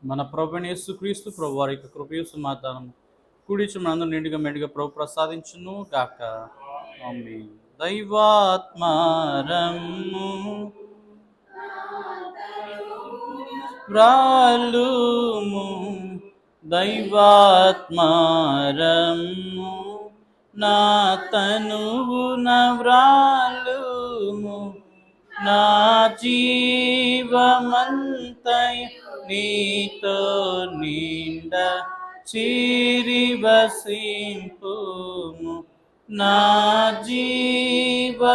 మన ప్రభువైన యేసుక్రీస్తు ప్రభు వారి యొక్క కృపయు సమాధానం కూడిచి మనందరూ నిండుగా మెండుగా ప్రభు ప్రసాదించును గాక. ఆమేన్. దైవాత్మారము వ్రాలుము, దైవాత్మారము నా తనువున వ్రాలుము, నా జీవమంతయు నీతో నిండ చిరి వసింపుము, నా జీవమంతయు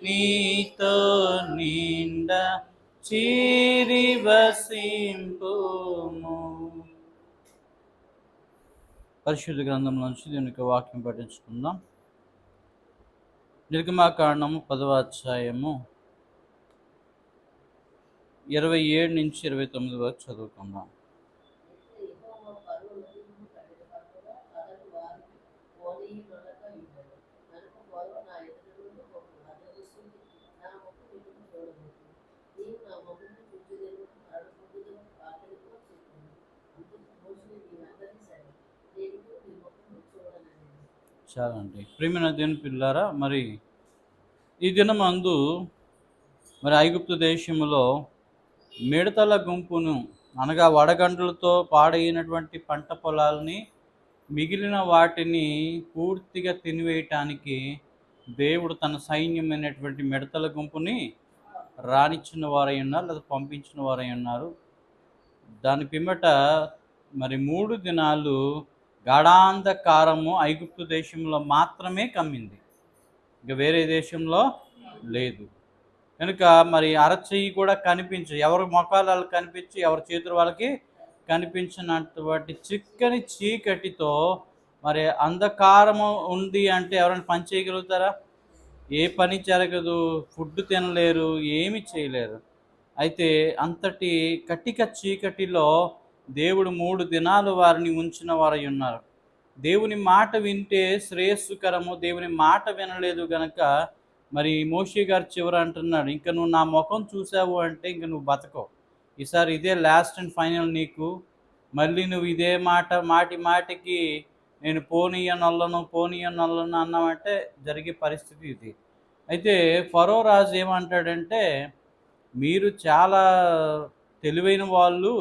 నీతో నిండ చిరి వసింపుము. పరిశుద్ధ గ్రంథంలోంచి దీని యొక్క వాక్యం పఠించుకుందాం. నిర్గమాకాండము 10వ అధ్యాయము 27 నుంచి 29 వరకు చదువుకుందాం. చాలండి. ప్రియమైన దేవుని పిల్లారా, మరి ఈ దినమందు ఐగుప్తు దేశములో మిడతల గుంపును, అనగా వడగండ్లతో పాడైనటువంటి పంట పొలాలని, మిగిలిన వాటిని పూర్తిగా తినివేయటానికి దేవుడు తన సైన్యమైనటువంటి మిడతల గుంపుని రానిచ్చిన వారై ఉన్నారు, లేదా పంపించిన వారై ఉన్నారు. దాని పిమ్మట 3 దినాలు గాఢాంధకారము ఐగుప్తు దేశంలో మాత్రమే కమ్మింది, ఇక వేరే దేశంలో లేదు. కనుక అరచెయ్యి కూడా కనిపించు, ఎవరి మొఖాలు వాళ్ళకి కనిపించి ఎవరి చేతులు వాళ్ళకి కనిపించినటువంటి చిక్కని చీకటితో అంధకారము ఉంది అంటే ఎవరైనా పని చేయగలుగుతారా? ఏ పని జరగదు, ఫుడ్ తినలేరు, ఏమి చేయలేరు. అయితే అంతటి కటిక చీకటిలో దేవుడు 3 దినాలు వారిని ఉంచిన వారై ఉన్నారు. దేవుని మాట వింటే శ్రేయస్సుకరము. దేవుని మాట వినలేదు గనక మోషే గారు చివర అంటున్నాడు, ఇంకా నువ్వు నా ముఖం చూసావు అంటే ఇంక నువ్వు బతకవు, ఈసారి ఇదే లాస్ట్ అండ్ ఫైనల్ నీకు. మళ్ళీ నువ్వు ఇదే మాటికి నేను పోనీయనొల్లను అన్నామంటే జరిగే పరిస్థితి ఇది. అయితే ఫరో రాజు ఏమంటాడంటే, మీరు చాలా తెలివైన వాళ్ళు,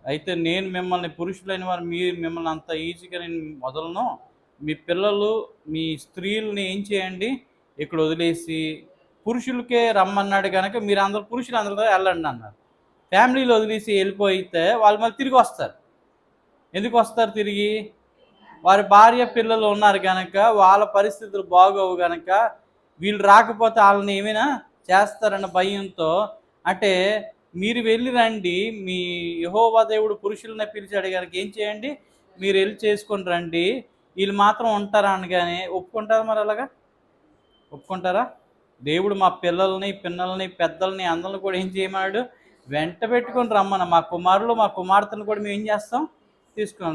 అయితే నేను మిమ్మల్ని, పురుషులైన వారు మిమ్మల్ని అంత ఈజీగా నేను వదలను. మీ పిల్లలు, మీ స్త్రీలని ఏం చేయండి, ఇక్కడ వదిలేసి పురుషులకే రమ్మన్నాడు కనుక మీరు అందరూ పురుషులు అందరితో వెళ్ళండి అన్నారు. ఫ్యామిలీలో వదిలేసి వెళ్ళిపోయితే వాళ్ళు మళ్ళీ తిరిగి వస్తారు. ఎందుకు వస్తారు తిరిగి? వారి భార్య పిల్లలు ఉన్నారు కనుక వాళ్ళ పరిస్థితులు బాగోవు కనుక వీళ్ళు రాకపోతే వాళ్ళని ఏమైనా చేస్తారన్న భయంతో, అంటే మీరు వెళ్ళి రండి, మీ యెహోవా దేవుడు పురుషులనే పిలిచాడు కనుక ఏం చేయండి, మీరు వెళ్ళి చేసుకొని రండి, వీళ్ళు మాత్రం ఉంటారా అనగానే ఒప్పుకుంటారా? మరి అలాగా ఒప్పుకుంటారా? దేవుడు మా పిల్లల్ని, పెద్దల్ని అందరిని కూడా ఏం చేయమన్నాడు, వెంట పెట్టుకొని రమ్మన్న. మా కుమారులు, మా కుమార్తెను కూడా మేము ఏం చేస్తాం, తీసుకున్నాం.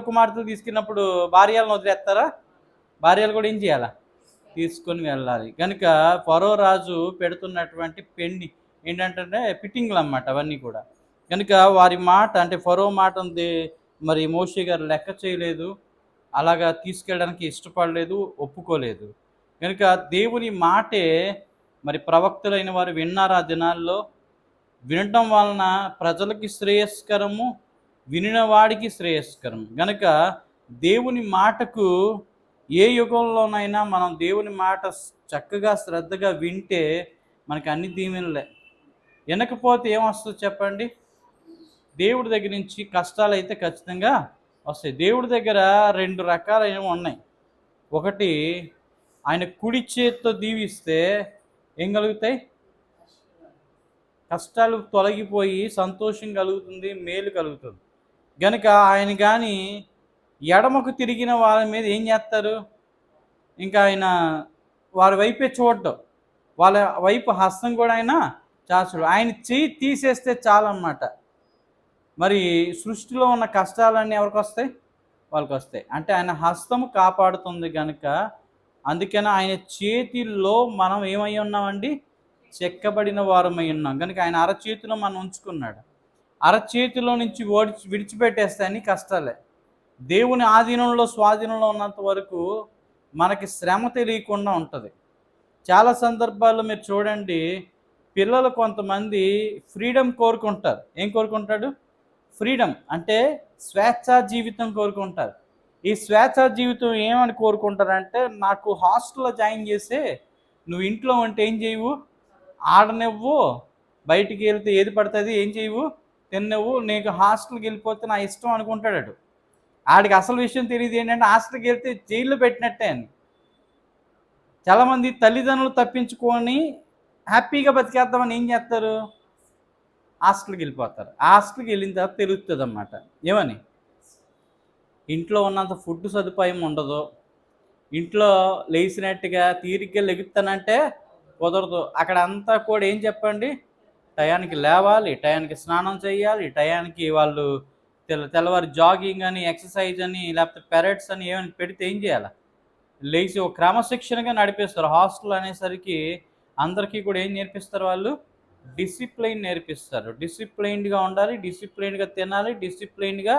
కుమార్తెలు తీసుకున్నప్పుడు భార్యలను వదిలేస్తారా? భార్యలు కూడా ఏం చేయాలా, తీసుకొని వెళ్ళాలి. కనుక ఫరో రాజు పెడుతున్నటువంటి పెండి ఏంటంటే ఫిట్టింగ్లు అన్నమాట అవన్నీ కూడా. కనుక వారి మాట, అంటే ఫరో మాట ఉంది, మోషే గారు లెక్క చేయలేదు, అలాగా తీసుకెళ్ళడానికి ఇష్టపడలేదు, ఒప్పుకోలేదు. కనుక దేవుని మాటే ప్రవక్తలైన వారు విన్నారు. ఆ దినాల్లో వినటం వలన ప్రజలకి శ్రేయస్కరము, వినిన వాడికి శ్రేయస్కరం. కనుక దేవుని మాటకు ఏ యుగంలోనైనా మనం దేవుని మాట చక్కగా శ్రద్ధగా వింటే మనకి అన్ని దీవెనలే. వినకపోతే ఏమొస్తుంది చెప్పండి? దేవుడి దగ్గర నుంచి కష్టాలు అయితే ఖచ్చితంగా వస్తాయి. దేవుడి దగ్గర 2 రకాలైనవి ఉన్నాయి. ఒకటి, ఆయన కుడి చేతితో దీవిస్తే ఏం కలుగుతాయి? కష్టాలు తొలగిపోయి సంతోషం కలుగుతుంది, మేలు కలుగుతుంది. కనుక ఆయన కానీ ఎడమకు తిరిగిన వాళ్ళ మీద ఏం చేస్తారు, ఇంకా ఆయన వారి వైపే చూడటం, వాళ్ళ వైపు హస్తం కూడా ఆయన చాచుడు. ఆయన చెయ్యి తీసేస్తే చాలన్నమాట. సృష్టిలో ఉన్న కష్టాలన్నీ ఎవరికి వస్తాయి? వాళ్ళకి వస్తాయి. అంటే ఆయన హస్తము కాపాడుతుంది కనుక, అందుకని ఆయన చేతిలో మనం ఏమై ఉన్నామండి, చెక్కబడిన వారమై ఉన్నాం. కనుక ఆయన అరచేతిలో మనం ఉంచుకున్నాడు. అరచేతిలో నుంచి విడిచిపెట్టేస్తే అన్ని కష్టాలే. దేవుని ఆధీనంలో స్వాధీనంలో ఉన్నంత వరకు మనకి శ్రమ తెలియకుండా ఉంటుంది. చాలా సందర్భాల్లో మీరు చూడండి, పిల్లలు కొంతమంది ఫ్రీడమ్ కోరుకుంటారు. ఏం కోరుకుంటాడు? ఫ్రీడమ్ అంటే స్వేచ్ఛా జీవితం కోరుకుంటారు. ఈ స్వేచ్ఛా జీవితం ఏమని కోరుకుంటారంటే, నాకు హాస్టల్లో జాయిన్ చేసి నువ్వు ఇంట్లో ఉంటే ఏం చేయవు, ఆడనివ్వు, బయటికి వెళ్తే ఏది పడుతుంది ఏం చేయవు, తిన్నవు, నీకు హాస్టల్కి వెళ్ళిపోతే నా ఇష్టం అనుకుంటాడు. ఆడికి అసలు విషయం తెలియదు ఏంటంటే హాస్టల్కి వెళ్తే జైల్లో పెట్టినట్టే అని. చాలామంది తల్లిదండ్రులు తప్పించుకొని హ్యాపీగా బతికేద్దామని ఏం చేస్తారు, హాస్టల్కి వెళ్ళిపోతారు. హాస్టల్కి వెళ్ళిన తర్వాత తెలుస్తుంది అన్నమాట. ఏమని? ఇంట్లో ఉన్నంత ఫుడ్ సదుపాయం ఉండదు, ఇంట్లో లేచినట్టుగా తీరిగ్గా లెగుతానంటే కుదరదు. అక్కడ అంతా కూడా ఏం చెప్పండి, టయానికి లేవాలి, టయానికి స్నానం చేయాలి, టయానికి వాళ్ళు తెల్లవారి జాగింగ్ అని, ఎక్సర్సైజ్ అని, లేకపోతే పెరడ్స్ అని ఏమైనా పెడితే ఏం చేయాలి, లేచి ఒక క్రమశిక్షణగా నడిపిస్తారు. హాస్టల్ అనేసరికి అందరికీ కూడా ఏం నేర్పిస్తారు, వాళ్ళు డిసిప్లైన్ నేర్పిస్తారు. డిసిప్లైన్డ్గా ఉండాలి, డిసిప్లైన్డ్గా తినాలి, డిసిప్లైన్డ్గా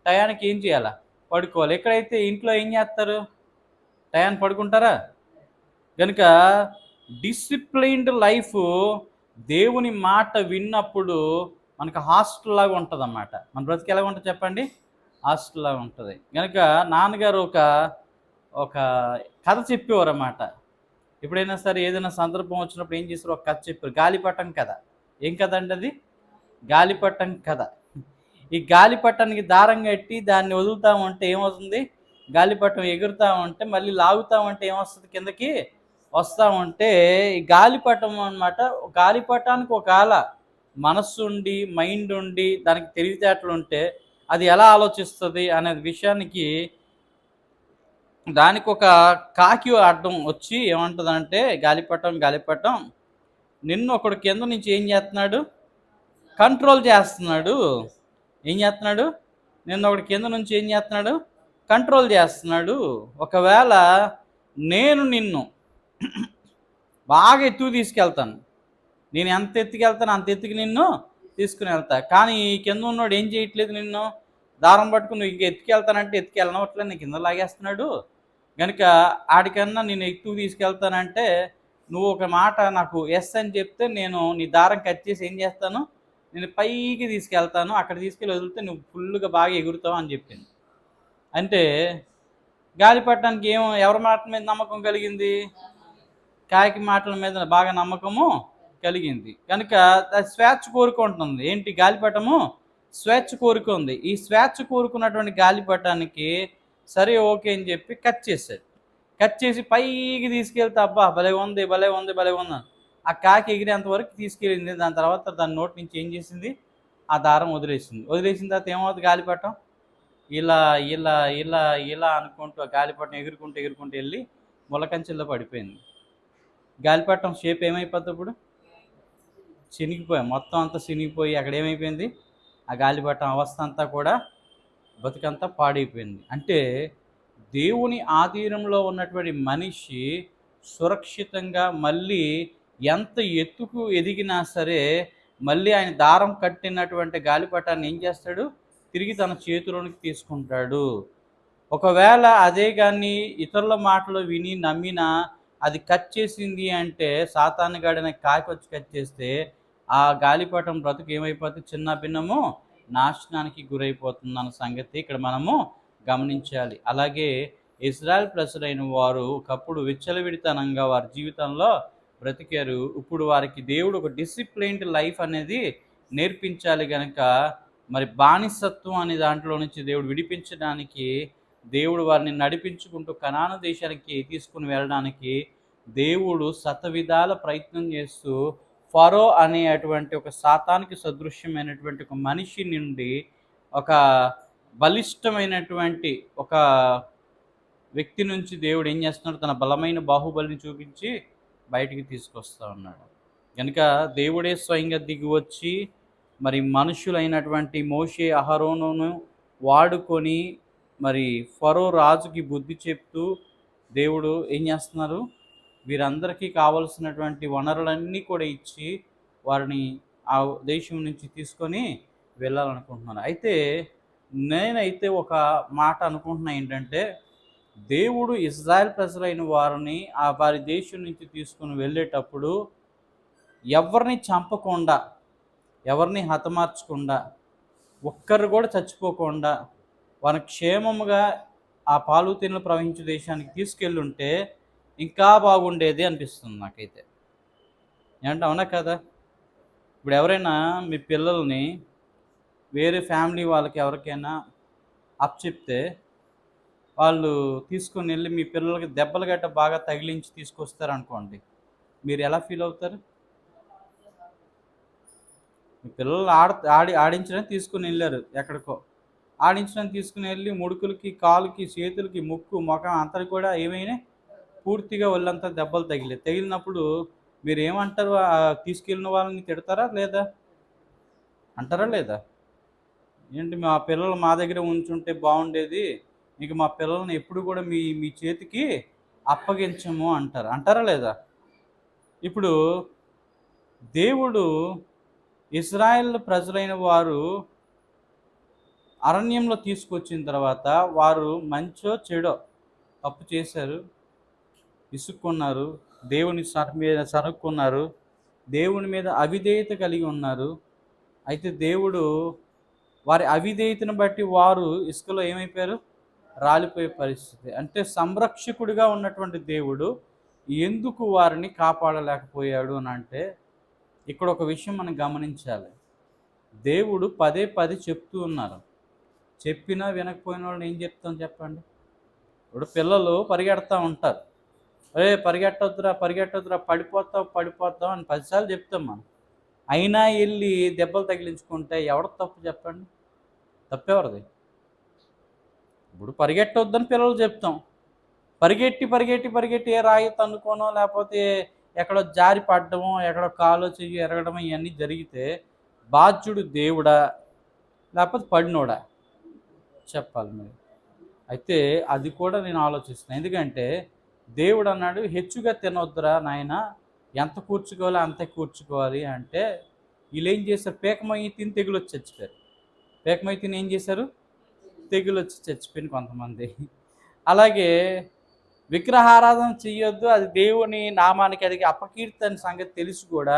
టయానికి ఏం చేయాలి, పడుకోవాలి. ఎక్కడైతే ఇంట్లో ఏం చేస్తారు, టయాన్ని పడుకుంటారా? కనుక డిసిప్లైన్డ్ లైఫ్ దేవుని మాట విన్నప్పుడు మనకు హాస్టల్ లాగా ఉంటుంది అన్నమాట. మన బ్రతికి ఎలాగ ఉంటుంది చెప్పండి, హాస్టల్ లాగా ఉంటుంది. కనుక నాన్నగారు ఒక కథ చెప్పేవారు అన్నమాట. ఎప్పుడైనా సరే ఏదైనా సందర్భం వచ్చినప్పుడు ఏం చేశారు, ఒక కథ చెప్పారు. గాలిపటం కథ. ఏం కథ అంటే అది? గాలిపటం కథ. ఈ గాలిపటానికి దారం కట్టి దాన్ని వదులుతా ఉంటే ఏమవుతుంది, గాలిపటం ఎగురుతూ ఉంటే మళ్ళీ లాగుతూ ఉంటే ఏమొస్తుంది, కిందకి వస్తూ ఉంటే ఈ గాలిపటం అనమాట. గాలిపటానికి ఒకవేళ మనస్సు ఉండి, మైండ్ ఉండి, దానికి తెలివితేటలు ఉంటే అది ఎలా ఆలోచిస్తుంది అనే విషయానికి దానికి ఒక కాకి అడ్డం వచ్చి ఏమంటుందంటే, గాలిపటం నిన్ను ఒకడు కింద నుంచి ఏం చేస్తున్నాడు, కంట్రోల్ చేస్తున్నాడు. ఏం చేస్తున్నాడు, నిన్న ఒకటి కింద నుంచి ఏం చేస్తున్నాడు, కంట్రోల్ చేస్తున్నాడు. ఒకవేళ నేను నిన్ను బాగా ఎత్తుకు తీసుకెళ్తాను, నేను ఎంత ఎత్తుకెళ్తాను అంత ఎత్తుకి నిన్ను తీసుకుని వెళ్తా. కానీ ఈ కింద ఉన్నవాడు ఏం చేయట్లేదు, నిన్ను దారం పట్టుకుని నువ్వు ఇంక ఎత్తుకెళ్తానంటే ఎత్తుకెళ్ళనట్లేదు, నీ కింద లాగేస్తున్నాడు. కనుక ఆడికన్నా నేను ఎత్తుకు తీసుకెళ్తానంటే నువ్వు ఒక మాట నాకు ఎస్ అని చెప్తే నేను నీ దారం కట్ చేసి ఏం చేస్తాను, నేను పైకి తీసుకెళ్తాను, అక్కడ తీసుకెళ్ళి వదిలితే నువ్వు ఫుల్గా బాగా ఎగురుతావు అని చెప్పింది. అంటే గాలిపటానికి ఎవరి మాట మీద నమ్మకం కలిగింది, కాకి మాటల మీద బాగా నమ్మకము కలిగింది. కనుక స్వేచ్ఛ కోరుకుంటుంది. ఏంటి, గాలిపటము స్వేచ్ఛ కోరుకుంది. ఈ స్వేచ్ఛ కోరుకున్నటువంటి గాలిపటానికి సరే ఓకే అని చెప్పి కట్ చేశాడు. కట్ చేసి పైకి తీసుకెళ్తే అబ్బా భలే ఉంది ఆ కాకి ఎగిరేంత వరకు తీసుకెళ్ళింది. దాని తర్వాత దాని నోటి నుంచి ఏం చేసింది, ఆ దారం వదిలేసిన తర్వాత ఏమవుతుంది, గాలిపటం ఇలా ఇలా ఇలా ఇలా అనుకుంటూ ఆ గాలిపటం ఎగురుకుంటూ వెళ్ళి ములకంచెల్లో పడిపోయింది. గాలిపటం షేప్ ఏమైపోతుంది, ఇప్పుడు మొత్తం అంతా చినిగిపోయి అక్కడ ఏమైపోయింది, ఆ గాలిపటం అవస్థ అంతా కూడా బతుకంతా పాడైపోయింది. అంటే దేవుని ఆధీనంలో ఉన్నటువంటి మనిషి సురక్షితంగా మళ్ళీ ఎంత ఎత్తుకు ఎదిగినా సరే మళ్ళీ ఆయన దారం కట్టినటువంటి గాలిపటాన్ని ఏం చేస్తాడు, తిరిగి తన చేతిలోనికి తీసుకుంటాడు. ఒకవేళ అదే కానీ ఇతరుల మాటలు విని నమ్మినా అది కట్ చేసింది అంటే, సాతాను గాడిన కాకి వచ్చి కట్ చేస్తే ఆ గాలిపటం బ్రతుకు ఏమైపోతుంది, చిన్న భిన్నము నాశనానికి గురైపోతుంది అన్న సంగతి ఇక్కడ మనము గమనించాలి. అలాగే ఇజ్రాయెల్ ప్రజలైన వారు ఒకప్పుడు విచ్చలవిడితనంగా వారి జీవితంలో బ్రతికారు. ఇప్పుడు వారికి దేవుడు ఒక డిసిప్లైన్డ్ లైఫ్ అనేది నేర్పించాలి. కనుక మరి బానిసత్వం అనే దాంట్లో నుంచి దేవుడు విడిపించడానికి, దేవుడు వారిని నడిపించుకుంటూ కనాను దేశానికి తీసుకుని వెళ్ళడానికి దేవుడు శతవిధాల ప్రయత్నం చేస్తూ ఫరో అనేటువంటి ఒక సాతానికి సదృశ్యమైనటువంటి ఒక మనిషి నుండి ఒక బలిష్టమైనటువంటి ఒక వ్యక్తి నుంచి దేవుడు ఏం చేస్తున్నాడు, తన బలమైన బాహుబలిని చూపించి బయటికి తీసుకొస్తూ ఉన్నాడు. కనుక దేవుడే స్వయంగా దిగి వచ్చి మరి మనుషులైనటువంటి మోషే అహరోనును వాడుకొని మరి ఫరో రాజుకి బుద్ధి చెప్తూ దేవుడు ఏం చేస్తున్నారు, వీరందరికీ కావలసినటువంటి వనరులన్నీ కూడా ఇచ్చి వారిని ఆ దేశం నుంచి తీసుకొని వెళ్ళాలనుకుంటున్నాను. అయితే నేనైతే ఒక మాట అనుకుంటున్నా ఏంటంటే, దేవుడు ఇజ్రాయెల్ ప్రజలైన వారిని వారి దేశం నుంచి తీసుకొని వెళ్ళేటప్పుడు ఎవరిని చంపకుండా, ఎవరిని హతమార్చకుండా, ఒక్కరు కూడా చచ్చిపోకుండా వారిని క్షేమముగా ఆ పాలు తేనెలు ప్రవహించే దేశానికి తీసుకెళ్ళుంటే ఇంకా బాగుండేది అనిపిస్తుంది నాకైతే. ఏమంటే అవునా కదా? ఇప్పుడు ఎవరైనా మీ పిల్లల్ని వేరే ఫ్యామిలీ వాళ్ళకి ఎవరికైనా అప్పచెప్తే వాళ్ళు తీసుకొని వెళ్ళి మీ పిల్లలకి దెబ్బలు గట్ట బాగా తగిలించి తీసుకొస్తారనుకోండి, మీరు ఎలా ఫీల్ అవుతారు? మీ పిల్లలు ఆడించడానికి తీసుకుని వెళ్ళారు ఎక్కడికో, ఆడించడానికి తీసుకుని వెళ్ళి ముడుకులకి, కాలుకి, చేతులకి, ముక్కు, ముఖం అంతా కూడా ఏమైనా పూర్తిగా ఒళ్ళంతా దెబ్బలు తగిలినప్పుడు మీరు ఏమంటారు? తీసుకెళ్ళిన వాళ్ళని తిడతారా లేదా? అంటారా లేదా? ఏంటి మా పిల్లలు మా దగ్గర ఉంచుంటే బాగుండేది, ఇక మా పిల్లల్ని ఎప్పుడు కూడా మీ మీ చేతికి అప్పగించము అంటారు. అంటారా లేదా? ఇప్పుడు దేవుడు ఇజ్రాయెల్ ప్రజలైన వారు అరణ్యంలో తీసుకొచ్చిన తర్వాత వారు మంచో చెడో తప్పు చేశారు, విసుక్కున్నారు, దేవుని మీద సరుక్కున్నారు, దేవుని మీద అవిధేయత కలిగి ఉన్నారు. అయితే దేవుడు వారి అవిధేయతను బట్టి వారు ఇసుకలో ఏమైపోయారు? రాలిపోయే పరిస్థితి. అంటే సంరక్షకుడిగా ఉన్నటువంటి దేవుడు ఎందుకు వారిని కాపాడలేకపోయాడు అని అంటే, ఇక్కడ ఒక విషయం మనం గమనించాలి. దేవుడు పదే పదే చెప్తూ ఉన్నారు. చెప్పినా వినకపోయిన వాళ్ళని ఏం చెప్తాం చెప్పండి? ఇప్పుడు పిల్లలు పరిగెడతా ఉంటారు. పరిగెట్టొద్దురా పరిగెట్టొద్దురా, పడిపోతావు అని 10 సార్లు చెప్తాం మనం. అయినా వెళ్ళి దెబ్బలు తగిలించుకుంటే ఎవరు తప్పు చెప్పండి? తప్పెవరిది? ఇప్పుడు పరిగెట్టొద్దని పిల్లలు చెప్తాం, పరిగెట్టి ఏ రాయి తన్నుకోనో లేకపోతే ఎక్కడో జారి పడ్డమో, ఎక్కడో కాలో చెయ్యి ఎరగడమో ఇవన్నీ జరిగితే బాధ్యుడు దేవుడా లేకపోతే పడినోడా చెప్పాలి మీరు. అయితే అది కూడా నేను ఆలోచిస్తున్నాను. ఎందుకంటే దేవుడు అన్నాడు, హెచ్చుగా తినొద్దురా నాయన, ఎంత కూర్చుకోవాలో అంతే కూర్చుకోవాలి అంటే, వీళ్ళు ఏం చేశారు? పేకమయ్యి తిని తెగులు వచ్చి చచ్చిపోయారు. పేకమయ్యి తిని ఏం చేశారు? తెగులు వచ్చి చచ్చిపోయిన కొంతమంది. అలాగే విగ్రహారాధన చెయ్యొద్దు, అది దేవుని నామానికి అది అపకీర్తి అనే సంగతి తెలిసి కూడా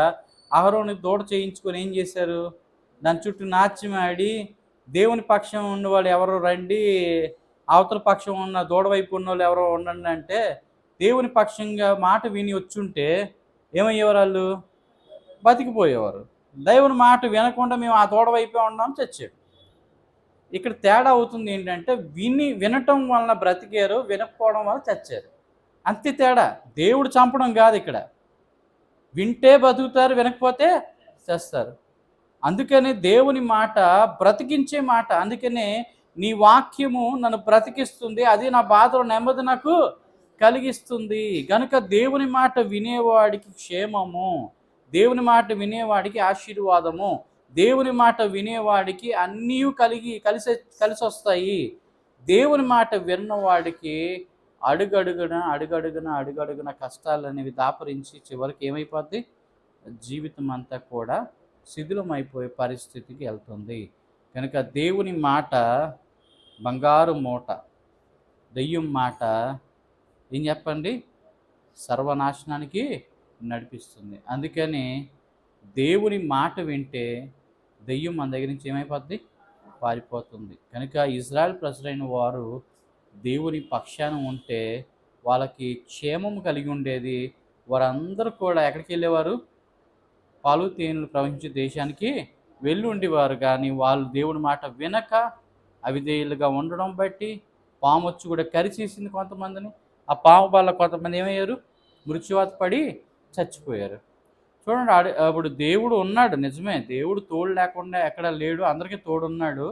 అహరోని దూడ చేయించుకొని ఏం చేశారు? దాని చుట్టూ నాట్యం ఆడి, దేవుని పక్షం ఉన్నవాళ్ళు ఎవరో రండి, అవతల పక్షం ఉన్న దూడ వైపు ఉన్న వాళ్ళు ఎవరో ఉండండి అంటే, దేవుని పక్షంగా మాట విని వచ్చుంటే ఏమయ్యేవారు? వాళ్ళు బతికిపోయేవారు. దేవుని మాట వినకుండా మేము ఆ దూడ వైపే ఉన్నాం, చచ్చాడు. ఇక్కడ తేడా అవుతుంది ఏంటంటే, వినటం వలన బ్రతికారు, వినకపోవడం వల్ల చచ్చారు. అంతే తేడా. దేవుడు చంపడం కాదు ఇక్కడ. వింటే బతుకుతారు, వినకపోతే చేస్తారు. అందుకని దేవుని మాట బ్రతికించే మాట. అందుకనే నీ వాక్యము నన్ను బ్రతికిస్తుంది, అది నా బాధలో నెమ్మది నాకు కలిగిస్తుంది. కనుక దేవుని మాట వినేవాడికి క్షేమము, దేవుని మాట వినేవాడికి ఆశీర్వాదము, దేవుని మాట వినేవాడికి అన్నీ కలిసి వస్తాయి. దేవుని మాట విన్నవాడికి అడుగడుగున కష్టాలు అనేవి దాపరించి చివరికి ఏమైపోద్ది? జీవితం అంతా కూడా శిథిలమైపోయే పరిస్థితికి వెళ్తుంది. కనుక దేవుని మాట బంగారు మూట, దెయ్యం మాట ఏం చెప్పండి? సర్వనాశనానికి నడిపిస్తుంది. అందుకని దేవుని మాట వింటే దెయ్యం మన దగ్గర నుంచి ఏమైపోద్ది? పారిపోతుంది. కనుక ఇజ్రాయెల్ ప్రజలైన వారు దేవుని పక్షాన ఉంటే వాళ్ళకి క్షేమం కలిగి ఉండేది. వారందరూ కూడా ఎక్కడికి వెళ్ళేవారు? పాలు తేనెలు ప్రవహించే దేశానికి వెళ్ళి ఉండేవారు. కానీ వాళ్ళు దేవుని మాట వినక అవిధేయులుగా ఉండడం బట్టి పాము వచ్చి కూడా కరిచేసింది కొంతమందిని. ఆ పాము వల్ల కొంతమంది ఏమయ్యారు? మృత్యువాత పడి చచ్చిపోయారు. చూడండి, అప్పుడు దేవుడు ఉన్నాడు, నిజమే, దేవుడు తోడు లేకుండా ఎక్కడ లేడు, అందరికీ తోడున్నాడు.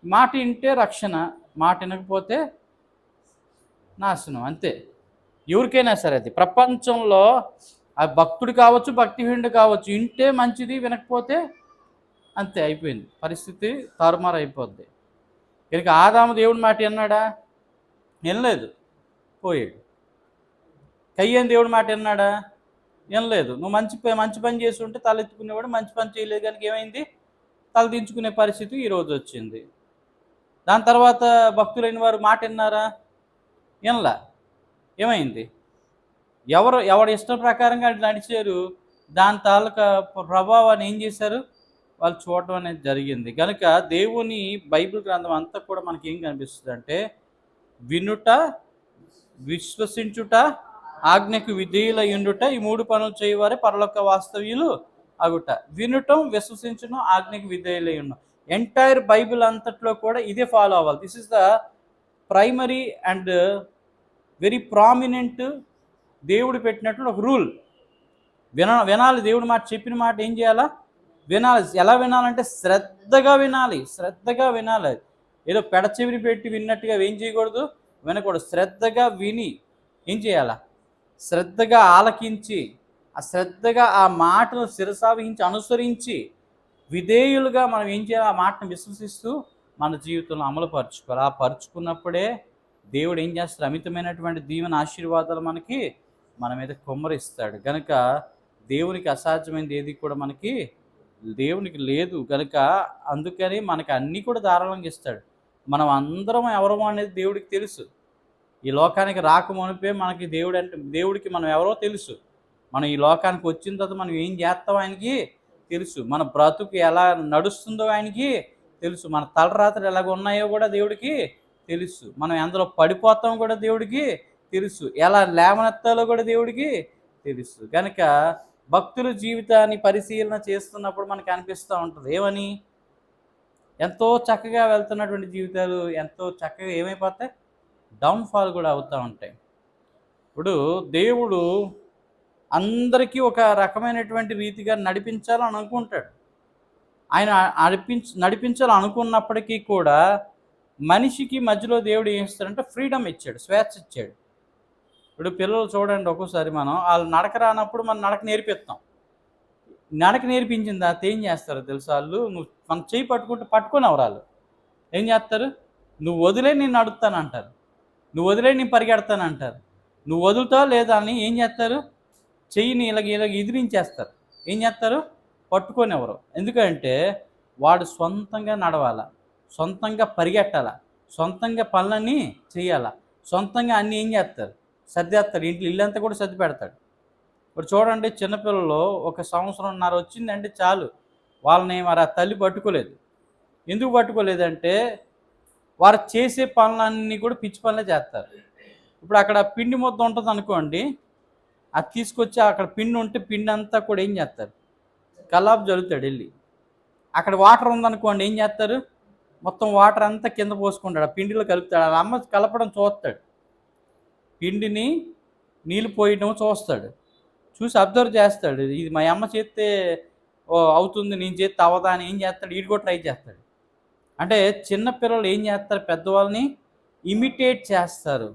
మాట వింటే రక్షణ, మాట వినకపోతే నాశనం. అంతే. ఎవరికైనా సరే అది ప్రపంచంలో ఆ భక్తుడు కావచ్చు, భక్తిహీనుడు కావచ్చు, వింటే మంచిది, వినకపోతే అంతే, అయిపోయింది, పరిస్థితి తారుమారు అయిపోద్ది. కనుక ఆదాము దేవుడి మాట విన్నాడా? వినలేదు, పోయాడు. కయ్యేను దేవుడి మాట విన్నాడా? వినలేదు. నువ్వు మంచి పని చేసి ఉంటే తలెత్తుకునేవాడు, మంచి పని చేయలేదు కనుక ఏమైంది? తలదించుకునే పరిస్థితి ఈరోజు వచ్చింది. దాని తర్వాత భక్తులైన వారు మాట విన్నారా? వినలా. ఏమైంది? ఎవరి ఇష్టం ప్రకారంగా నడిచారు. దాని తాలూకా ప్రభావాన్ని ఏం చేశారు? వాళ్ళు చూడటం అనేది జరిగింది. కనుక దేవుని బైబిల్ గ్రంథం అంతా కూడా మనకి ఏం కనిపిస్తుందంటే, వినుట, విశ్వసించుట, ఆజ్ఞకు విధేయులయుండుట, ఈ 3 పనులు చేయవారే పరలోక వాస్తవ్యులు అగుట. వినుటం, విశ్వసించడం, ఆజ్ఞకు విధేయులై ఉండడం. ఎంటైర్ బైబిల్ అంతట్లో కూడా ఇదే ఫాలో అవ్వాలి. This is the primary and very prominent దేవుడు పెట్టినట్లు ఒక రూల్. వినాలి. దేవుడి మాట, చెప్పిన మాట ఏం చేయాలా? వినాలి. ఎలా వినాలంటే శ్రద్ధగా వినాలి. శ్రద్ధగా వినాలి. ఏదో పెడచెవిని పెట్టి విన్నట్టుగా ఏం చేయకూడదు, వినకూడదు. శ్రద్ధగా విని ఏం చేయాలా? శ్రద్ధగా ఆలకించి, ఆ శ్రద్ధగా ఆ మాటను శిరసావహించి అనుసరించి విధేయులుగా మనం ఏం చేయాలి? ఆ మాటను విశ్వసిస్తూ మన జీవితంలో అమలుపరుచుకోవాలి. ఆ పరుచుకున్నప్పుడే దేవుడు ఏం చేస్తాడు? అమితమైనటువంటి దీవెన ఆశీర్వాదాలు మనకి మన మీద కుమ్మరిస్తాడు. కనుక దేవునికి అసాధ్యమైనది ఏది కూడా దేవునికి లేదు. కనుక అందుకని మనకి అన్నీ కూడా ధారాళంగా ఇస్తాడు. మనం అందరం ఎవరమో అనేది దేవుడికి తెలుసు. ఈ లోకానికి రాకమునిపే మనకి దేవుడికి మనం ఎవరో తెలుసు. మనం ఈ లోకానికి వచ్చిన తర్వాత మనం ఏం చేస్తామో ఆయనకి తెలుసు. మన బ్రతుకు ఎలా నడుస్తుందో ఆయనకి తెలుసు. మన తలరాత్రులు ఎలాగ ఉన్నాయో కూడా దేవుడికి తెలుసు. మనం ఎందులో పడిపోతామో కూడా దేవుడికి తెలుసు. ఎలా లేవనెత్తాలో కూడా దేవుడికి తెలుసు. కనుక భక్తుల జీవితాన్ని పరిశీలన చేస్తున్నప్పుడు మనకు అనిపిస్తూ ఉంటుంది. ఏమని? ఎంతో చక్కగా వెళ్తున్నటువంటి జీవితాలు ఎంతో చక్కగా ఏమైపోతాయి? డౌన్ఫాల్ కూడా అవుతూ ఉంటాయి. ఇప్పుడు దేవుడు అందరికీ ఒక రకమైనటువంటి రీతిగా నడిపించాలని అనుకుంటాడు. ఆయన నడిపించాలని అనుకున్నప్పటికీ కూడా మనిషికి మధ్యలో దేవుడు ఏం ఇస్తాడంటే ఫ్రీడమ్ ఇచ్చాడు, స్వేచ్ఛ ఇచ్చాడు. ఇప్పుడు పిల్లలు చూడండి, ఒక్కోసారి వాళ్ళు నడక రానప్పుడు మనం నడక నేర్పిస్తాం. నడక నేర్పించిన తర్వాత ఏం చేస్తారో తెలుసా? నువ్వు మన చేయి పట్టుకొని ఎవరాలు ఏం చేస్తారు? నువ్వు వదిలే నేను నడుస్తానంటారు, నువ్వు వదిలే నేను పరిగెడతానంటారు. నువ్వు వదులుతావు లేదా అని ఏం చేస్తారు? చెయ్యిని ఇలాగ ఎదిరించేస్తారు. ఏం చేస్తారు? పట్టుకొని ఎవరు. ఎందుకంటే వాడు సొంతంగా నడవాలా, సొంతంగా పరిగెట్టాలా, సొంతంగా పనులన్నీ చేయాలా, సొంతంగా అన్నీ ఏం చేస్తారు? సర్దేస్తారు. ఇల్లంతా కూడా సర్ది పెడతాడు. ఇప్పుడు చూడండి, చిన్నపిల్లలు 1 సంవత్సరంన్నర వచ్చిందంటే చాలు, వాళ్ళని మరి ఆ తల్లి పట్టుకోలేదు. ఎందుకు పట్టుకోలేదంటే వారు చేసే పనులన్నీ కూడా పిచ్చి పనులే చేస్తారు. ఇప్పుడు అక్కడ పిండి ముద్ద ఉంటుంది అనుకోండి, అది తీసుకొచ్చి అక్కడ పిండి ఉంటే పిండి అంతా కూడా ఏం చేస్తారు? కల్లాపు జల్లుతాడు వెళ్ళి. అక్కడ వాటర్ ఉందనుకోండి, ఏం చేస్తారు? మొత్తం వాటర్ అంతా కింద పోసుకుంటాడు, ఆ పిండిలో కలుపుతాడు. ఆ అమ్మ కలపడం చూస్తాడు, పిండిని నీళ్ళు పోయడం చూస్తాడు, చూసి అబ్జర్వ్ చేస్తాడు. ఇది మా అమ్మ చేస్తే అవుతుంది, నేను చేస్తే అవదా అని ఏం చేస్తాడు? వీడు కూడా ట్రై చేస్తాడు. అంటే చిన్నపిల్లలు ఏం చేస్తారు? పెద్దవాళ్ళని ఇమిటేట్ చేస్తారు.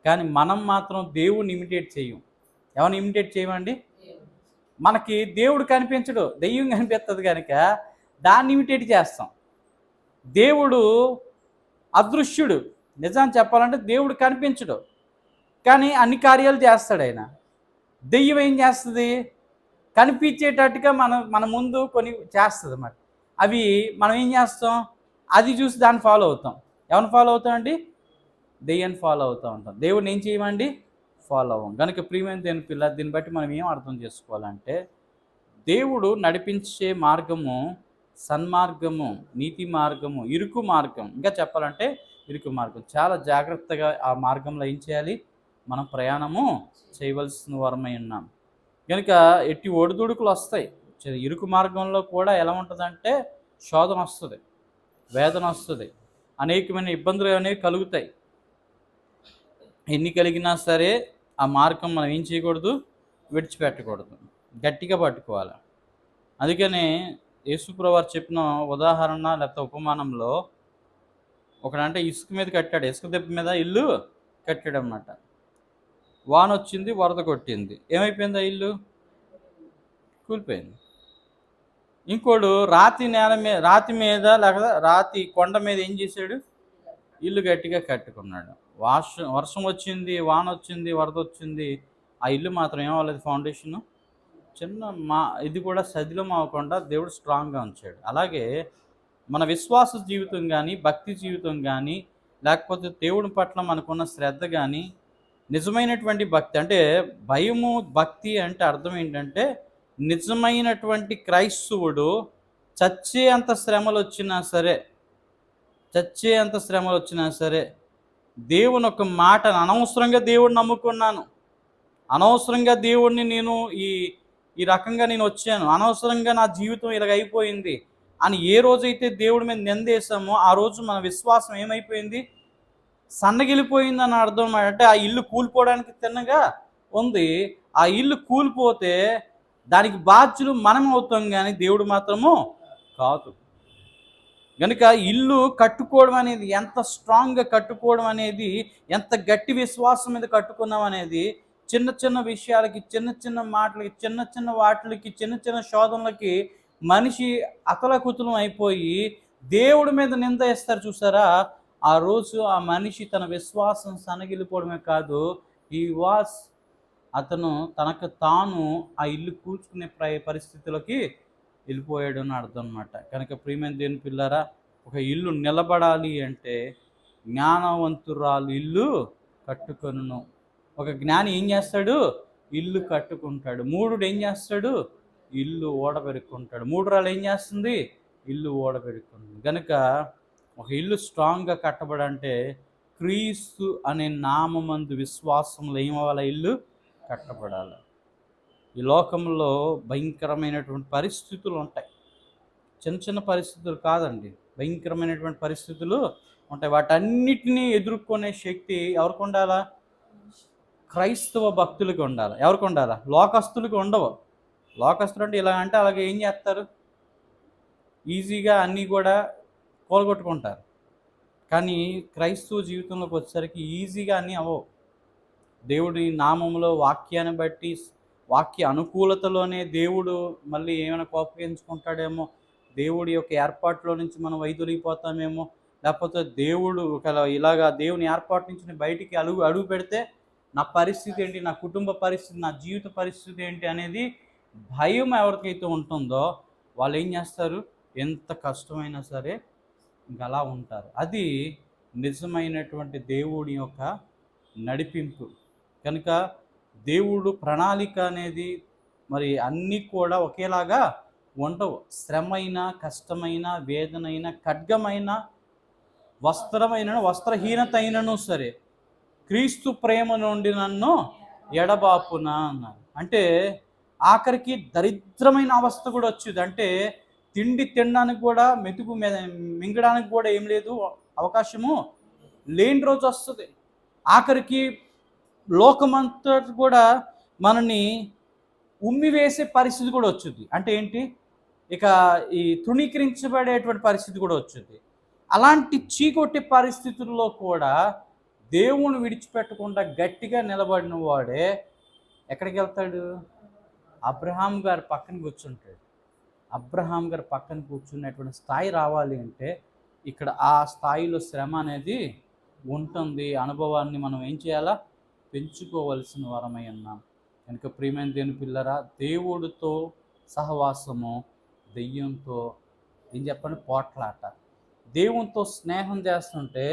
కానీ మనం మాత్రం దేవుడిని ఇమిటేట్ చేయం. ఎవరిని ఇమిటేట్ చేయమండి? మనకి దేవుడు కనిపించడు, దెయ్యం కనిపిస్తుంది కనుక దాన్ని ఇమిటేట్ చేస్తాం. దేవుడు అదృశ్యుడు. నిజాన్ని చెప్పాలంటే దేవుడు కనిపించడు, కానీ అన్ని కార్యాలు చేస్తాడు ఆయన. దెయ్యం ఏం చేస్తుంది? కనిపించేటట్టుగా మన ముందు కొన్ని చేస్తుంది అన్నమాట. అవి మనం ఏం చేస్తాం? అది చూసి దాన్ని ఫాలో అవుతాం. ఎవరిని ఫాలో అవుతామండి? దెయ్యాన్ని ఫాలో అవుతూ ఉంటాం. దేవుడిని ఏం చేయమండి? ఫాలో అవ్వం. కనుక ప్రియమైన దేవుని పిల్ల, దీన్ని బట్టి మనం ఏం అర్థం చేసుకోవాలంటే, దేవుడు నడిపించే మార్గము సన్మార్గము, నీతి మార్గము, ఇరుకు మార్గం. ఇంకా చెప్పాలంటే ఇరుకు మార్గం. చాలా జాగ్రత్తగా ఆ మార్గంలో ఏం చేయాలి? మనం ప్రయాణము చేయవలసిన వారమై ఉన్నాం. కనుక ఎట్టి ఒడిదుడుకులు వస్తాయి. ఇరుకు మార్గంలో కూడా ఎలా ఉంటుందంటే శోధన వస్తుంది, వేదన వస్తుంది, అనేకమైన ఇబ్బందులు అనేవి కలుగుతాయి. ఎన్ని కలిగినా సరే ఆ మార్గం మనం ఏం చేయకూడదు? విడిచిపెట్టకూడదు, గట్టిగా పట్టుకోవాలి. అందుకనే యేసుప్రభువు వారు చెప్పిన ఉదాహరణ లేకపోతే ఉపమానంలో ఒకడంటే ఇసుక మీద కట్టాడు, ఇసుక దెబ్బ మీద ఇల్లు కట్టాడు అన్నమాట. వాన వచ్చింది, వరద కొట్టింది, ఏమైపోయింది? ఆ ఇల్లు కూలిపోయింది. ఇంకోడు రాతి మీద లేకపోతే రాతి కొండ మీద ఏం చేశాడు? ఇల్లు గట్టిగా కట్టుకున్నాడు. వర్షం వచ్చింది, వాన వచ్చింది, వరద వచ్చింది, ఆ ఇల్లు మాత్రం ఏమవ్వలేదు, ఫౌండేషను చిన్న మా ఇది కూడా సదిలం అవ్వకుండా దేవుడు స్ట్రాంగ్గా ఉంచాడు. అలాగే మన విశ్వాస జీవితం కానీ, భక్తి జీవితం కానీ, లేకపోతే దేవుని పట్ల మనకున్న శ్రద్ధ కానీ, నిజమైనటువంటి భక్తి అంటే భయము, భక్తి అంటే అర్థం ఏంటంటే నిజమైనటువంటి క్రైస్తవుడు చచ్చేంత శ్రమలొచ్చినా సరే, చచ్చేంత శ్రమలొచ్చినా సరే, దేవుని ఒక మాటను అనవసరంగా దేవుడిని నమ్ముకున్నాను, అనవసరంగా దేవుడిని నేను ఈ ఈ రకంగా నేను వచ్చాను, అనవసరంగా నా జీవితం ఇలాగైపోయింది అని ఏ రోజైతే దేవుడి మీద నిందేశామో ఆ రోజు మన విశ్వాసం ఏమైపోయింది? సన్నగిలిపోయిందని అర్థం. అంటే ఆ ఇల్లు కూలిపోవడానికి తిన్నగా ఉంది. ఆ ఇల్లు కూలిపోతే దానికి బాధ్యులు మనం అవుతాం కానీ దేవుడు మాత్రము కాదు. కనుక ఇల్లు కట్టుకోవడం అనేది ఎంత స్ట్రాంగ్గా కట్టుకోవడం అనేది, ఎంత గట్టి విశ్వాసం మీద కట్టుకున్నాం అనేది చిన్న చిన్న విషయాలకి, చిన్న చిన్న మాటలకి, చిన్న చిన్న వాటికి, చిన్న చిన్న శోధనలకి మనిషి అతలకుతలం అయిపోయి దేవుడి మీద నింద వేస్తారు చూసారా? ఆ రోజు ఆ మనిషి తన విశ్వాసం సన్నగిలిపోవడమే కాదు, అతను తనకు తాను ఆ ఇల్లు కూర్చుకునే పరిస్థితులకి వెళ్ళిపోయాడు అని అర్థం అన్నమాట. కనుక ప్రియమైన దేవుని పిల్లారా, ఒక ఇల్లు నిలబడాలి అంటే జ్ఞానవంతురాలు ఇల్లు కట్టుకొనును. ఒక జ్ఞాని ఏం చేస్తాడు? ఇల్లు కట్టుకుంటాడు. మూఢుడు ఏం చేస్తాడు? ఇల్లు ఓడబెరుక్కుంటాడు. మూఢురాలు ఏం చేస్తుంది? ఇల్లు ఓడబెరుక్కుంటుంది. కనుక ఒక ఇల్లు స్ట్రాంగ్గా కట్టబడంటే క్రీస్తు అనే నామందు విశ్వాసంలో ఏమవ్వాలి? ఇల్లు కట్టబడాలి. ఈ లోకంలో భయంకరమైనటువంటి పరిస్థితులు ఉంటాయి. చిన్న చిన్న పరిస్థితులు కాదండి, భయంకరమైనటువంటి పరిస్థితులు ఉంటాయి. వాటన్నిటినీ ఎదుర్కొనే శక్తి ఎవరికి ఉండాలా? క్రైస్తవ భక్తులకి ఉండాలి. ఎవరికి ఉండాలా? లోకస్తులకి ఉండవు. లోకస్తులు అంటే ఇలా అంటే అలాగే ఏం చేస్తారు? ఈజీగా అన్నీ కూడా కూలగొట్టుకుంటారు. కానీ క్రైస్తవ జీవితంలోకి వచ్చేసరికి ఈజీగా అన్నీ అవ్వవు. దేవుడి నామంలో వాక్యాన్ని బట్టి, వాక్య అనుకూలతలోనే దేవుడు మళ్ళీ ఏమైనా కోపగించుకుంటాడేమో, దేవుడి యొక్క ఏర్పాటులో నుంచి మనం వైదొలిగిపోతామేమో, లేకపోతే దేవుడు ఇలాగా దేవుని ఏర్పాటు నుంచి బయటికి అడుగు పెడితే నా పరిస్థితి ఏంటి, నా కుటుంబ పరిస్థితి, నా జీవిత పరిస్థితి ఏంటి అనేది భయం ఎవరికైతే ఉంటుందో వాళ్ళు ఏం చేస్తారు? ఎంత కష్టమైనా సరే ఇంకా అలా ఉంటారు. అది నిజమైనటువంటి దేవుడి యొక్క నడిపింపు. కనుక దేవుడు ప్రణాళిక అనేది మరి అన్నీ కూడా ఒకేలాగా ఉండవు. శ్రమైన, కష్టమైన, వేదనైన, ఖడ్గమైన, వస్త్రహీనత అయినను సరే క్రీస్తు ప్రేమ నుండి నన్ను ఎడబాపున అన్నారు. అంటే ఆఖరికి దరిద్రమైన అవస్థ కూడా వచ్చింది. అంటే తిండి తినడానికి కూడా, మెతుకు మింగడానికి కూడా ఏం లేదు, అవకాశము లేని రోజు వస్తుంది. ఆఖరికి లోకమంతా కూడా మనని ఉమ్మివేసే పరిస్థితి కూడా వచ్చింది. అంటే ఏంటి? ఇక ఈ తృణీకరించబడేటువంటి పరిస్థితి కూడా వచ్చింది. అలాంటి చీకొట్టే పరిస్థితుల్లో కూడా దేవుని విడిచిపెట్టకుండా గట్టిగా నిలబడిన వాడే ఎక్కడికి వెళ్తాడు? అబ్రహాం గారి పక్కన కూర్చుంటాడు. అబ్రహాం గారి పక్కన కూర్చున్నటువంటి స్థాయి రావాలి అంటే ఇక్కడ ఆ స్థాయిలో శ్రమ అనేది ఉంటుంది. అనుభవాన్ని మనం ఏం చేయాలా? పెంచుకోవలసిన వరమై ఉన్నాం. కనుక ప్రియమైన దేవుని పిల్లరా, దేవుడితో సహవాసము దెయ్యంతో ఏం చెప్పండి? పోట్లాట. దేవునితో స్నేహం చేస్తుంటే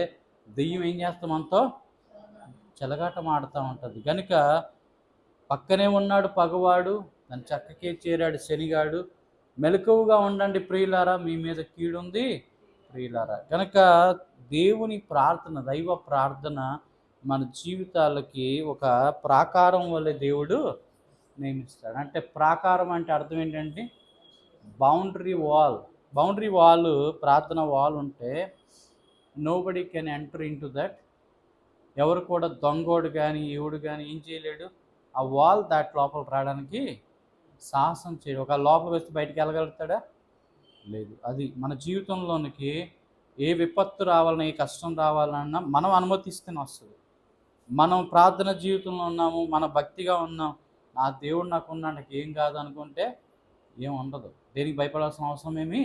దెయ్యం ఏం చేస్తాం? మనతో చెలగాటం ఆడుతూ ఉంటుంది. కనుక పక్కనే ఉన్నాడు పగవాడు, దాని చక్కకే చేరాడు శనిగాడు. మెలకువగా ఉండండి ప్రియులారా, మీ మీద కీడుంది ప్రియులారా. కనుక దేవుని ప్రార్థన, దైవ ప్రార్థన మన జీవితాలకి ఒక ప్రాకారం వల్లే దేవుడు నియమిస్తాడు. అంటే ప్రాకారం అంటే అర్థం ఏంటంటే బౌండరీ వాల్, ప్రార్థన వాల్ ఉంటే nobody can enter in to that. ఎవరు కూడా దొంగోడు కానీ ఎవడు కానీ ఏం చేయలేడు. ఆ వాల్ దాటి లోపల రావడానికి సాహసం చేయడు. ఒక లోపల వస్తే బయటికి వెళ్ళగలుగుతాడా? లేదు. అది మన జీవితంలోనికి ఏ విపత్తు రావాలన్నా, ఏ కష్టం రావాలన్నా మనం అనుమతిస్తేనే వస్తుంది. మనం ప్రార్థన జీవితంలో ఉన్నాము, మన భక్తిగా ఉన్నాం, నా దేవుడు నాకు ఉన్నాడు, నాకు ఏం కాదు అనుకుంటే ఏం ఉండదు. దేనికి భయపడాల్సిన అవసరం ఏమీ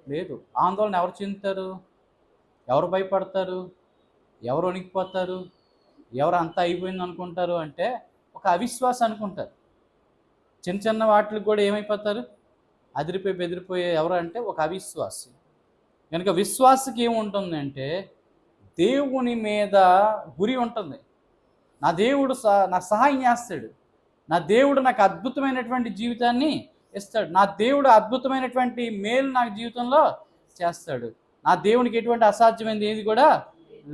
లేదు. ఆందోళన ఎవరు చెందుతారు? ఎవరు భయపడతారు? ఎవరు వణికిపోతారు? ఎవరు అంతా అయిపోయింది అనుకుంటారు? అంటే ఒక అవిశ్వాసం అనుకుంటారు. చిన్న చిన్న వాటికి కూడా ఏమైపోతారు? అదిరిపోయి బెదిరిపోయే ఎవరు అంటే ఒక అవిశ్వాసి. కనుక విశ్వాసకి ఏముంటుందంటే దేవుని మీద గురి ఉంటుంది. నా దేవుడు నాకు సహాయం చేస్తాడు. నా దేవుడు నాకు అద్భుతమైనటువంటి జీవితాన్ని ఇస్తాడు. నా దేవుడు అద్భుతమైనటువంటి మేలు నాకు జీవితంలో చేస్తాడు. నా దేవునికి ఎటువంటి అసాధ్యమైనది ఏది కూడా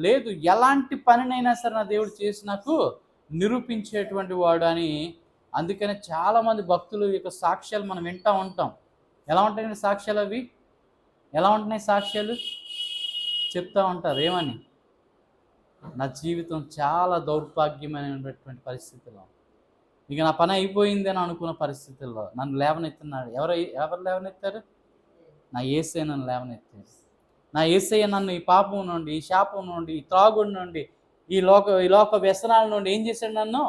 లేదు. ఎలాంటి పనినైనా సరే నా దేవుడు చేసి నాకు నిరూపించేటువంటి వాడు అని. అందుకనే చాలామంది భక్తులు యొక్క సాక్ష్యాలు మనం వింటూ ఉంటాం. ఎలా ఉంటాయండి సాక్ష్యాలు? అవి ఎలా ఉంటున్నాయి సాక్ష్యాలు? చెప్తూ ఉంటారు ఏమని? నా జీవితం చాలా దౌర్భాగ్యమైనటువంటి పరిస్థితిలో, ఇక నా పని అయిపోయింది అని అనుకున్న పరిస్థితుల్లో నన్ను లేవనెత్తున్నాడు. ఎవరు లేవనెత్తారు? నా యేసయ్య నన్ను లేవనెత్తారు. నా యేసయ్య నన్ను ఈ పాపం నుండి, ఈ శాపం నుండి, ఈ త్రాగుడి నుండి, ఈ లోక వ్యసనాల నుండి ఏం చేశాడు? నన్ను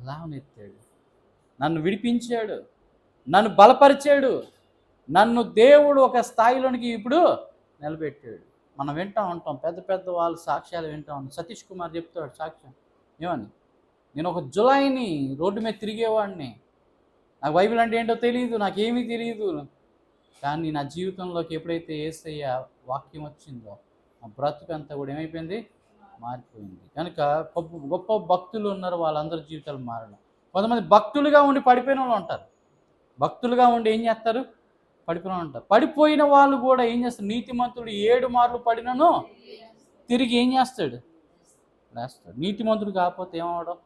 లేవనెత్తాడు, నన్ను విడిపించాడు, నన్ను బలపరిచాడు, నన్ను దేవుడు ఒక స్థాయిలోనికి ఇప్పుడు నిలబెట్టాడు. మనం వింటూ ఉంటాం, పెద్ద పెద్ద వాళ్ళ సాక్ష్యాలు వింటూ ఉంటాం. సతీష్ కుమార్ చెప్తాడు సాక్ష్యం ఏమని? నేను ఒక జులాయిని రోడ్డు మీద తిరిగేవాడిని, నాకు బైబిల్ అంటే ఏంటో తెలియదు, నాకేమీ తెలియదు. కానీ నా జీవితంలోకి ఎప్పుడైతే యేసయ్య వాక్యం వచ్చిందో నా బ్రతుకు అంతా కూడా ఏమైపోయింది? మారిపోయింది. కనుక గొప్ప భక్తులు ఉన్నారు, వాళ్ళందరి జీవితాలు మారడం. కొంతమంది భక్తులుగా ఉండి పడిపోయిన వాళ్ళు ఉంటారు. భక్తులుగా ఉండి ఏం చేస్తారు? పడిపోయిన ఉంటారు. పడిపోయిన వాళ్ళు కూడా ఏం చేస్తారు? నీతిమంతుడు 7 మార్లు పడినను తిరిగి ఏం చేస్తాడు? లేస్తాడు. నీతిమంతుడు కాకపోతే ఏమవడం?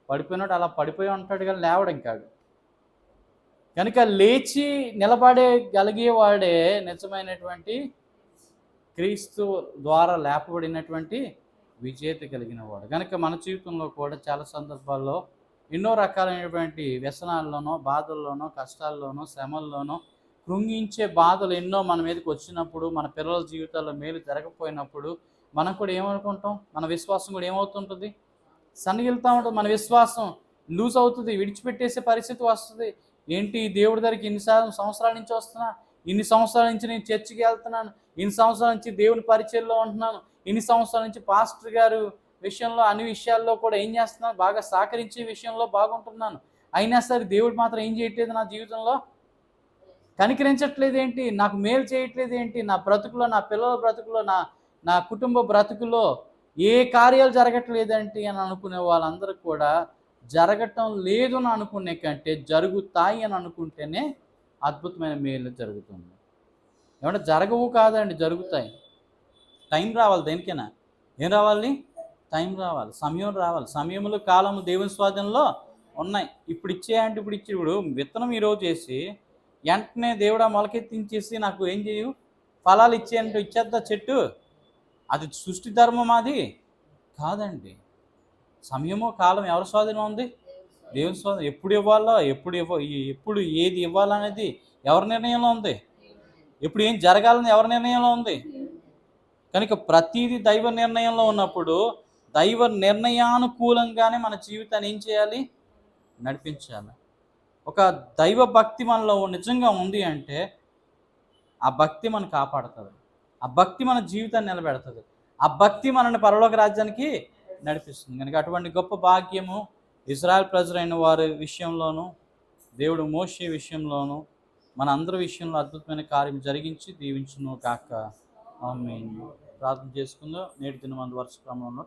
పడిపోయినాడు అలా పడిపోయి ఉంటాడు కానీ లేవడం కాదు. కనుక లేచి నిలబడగలిగేవాడే నిజమైనటువంటి క్రీస్తు ద్వారా లేపబడినటువంటి విజేత కలిగిన వాడు. కనుక మన జీవితంలో కూడా చాలా సందర్భాల్లో ఎన్నో రకాలైనటువంటి వ్యసనాల్లోనో, బాధల్లోనో, కష్టాల్లోనో, శ్రమల్లోనో, కృంగించే బాధలు ఎన్నో మన మీదకి వచ్చినప్పుడు, మన పిల్లల జీవితాల్లో మేలు జరగకపోయినప్పుడు మనం కూడా ఏమనుకుంటాం? మన విశ్వాసం కూడా ఏమవుతుంటుంది? సన్నగిలుతూ ఉంటుంది. మన విశ్వాసం లూజ్ అవుతుంది, విడిచిపెట్టేసే పరిస్థితి వస్తుంది. ఏంటి దేవుడి దగ్గరికి ఇన్ని సంవత్సరాల నుంచి వస్తున్నా, ఇన్ని సంవత్సరాల నుంచి నేను చర్చికి వెళ్తున్నాను, ఇన్ని సంవత్సరాల నుంచి దేవుని పరిచయంలో ఉంటున్నాను, ఇన్ని సంవత్సరాల నుంచి పాస్టర్ గారు విషయంలో అన్ని విషయాల్లో కూడా ఏం చేస్తున్నాను? బాగా సహకరించే విషయంలో బాగుంటున్నాను. అయినా సరే దేవుడు మాత్రం ఏం చేయట్లేదు? నా జీవితంలో కనికరించట్లేదు ఏంటి? నాకు మేలు చేయట్లేదు ఏంటి? నా బ్రతుకులో, నా పిల్లల బ్రతుకులో, నా కుటుంబ బ్రతుకులో ఏ కార్యాలు జరగట్లేదంటే అని అనుకునే వాళ్ళందరూ కూడా జరగటం లేదు అని అనుకునే కంటే జరుగుతాయి అని అనుకుంటేనే అద్భుతమైన మేలు జరుగుతుంది. ఏమంటే జరగవు కాదండి, జరుగుతాయి. టైం రావాలి దేనికైనా. ఏం రావాలి? టైం రావాలి, సమయం రావాలి. సమయములు కాలము దేవుని స్వాధీనంలో ఉన్నాయి. ఇప్పుడు ఇచ్చేయంటే ఇప్పుడు విత్తనం ఈరోజు చేసి వెంటనే దేవుడు ఆ మొలకెత్తించేసి నాకు ఏం చేయు ఫలాలు ఇచ్చేయంటే ఇచ్చేద్దా చెట్టు? అది సృష్టి ధర్మం, అది కాదండి. సమయము కాలం ఎవరి స్వాధీనం ఉంది? దేవుని స్వాధీనం. ఎప్పుడు ఇవ్వాలో, ఎప్పుడు ఏది ఇవ్వాలనేది ఎవరి నిర్ణయంలో ఉంది? ఎప్పుడు ఏం జరగాలని ఎవరి నిర్ణయంలో ఉంది? కనుక ప్రతిదీ దైవ నిర్ణయంలో ఉన్నప్పుడు దైవ నిర్ణయానుకూలంగానే మన జీవితాన్ని ఏం చేయాలి? నడిపించాలి. ఒక దైవ భక్తి మనలో నిజంగా ఉంది అంటే ఆ భక్తి మనం కాపాడుతుంది, ఆ భక్తి మన జీవితాన్ని నిలబెడుతుంది, ఆ భక్తి మనల్ని పరలోక రాజ్యానికి నడిపిస్తుంది. కనుక అటువంటి గొప్ప భాగ్యము ఇజ్రాయెల్ ప్రజలైన వారి విషయంలోనూ, దేవుడు మోషే విషయంలోనూ, మన అందరి విషయంలో అద్భుతమైన కార్యం జరిగించి దీవించును కాక. ఆమేన్. ప్రార్థన చేసుకుందాం. నేటి దినమందు వర్ష క్రమంలో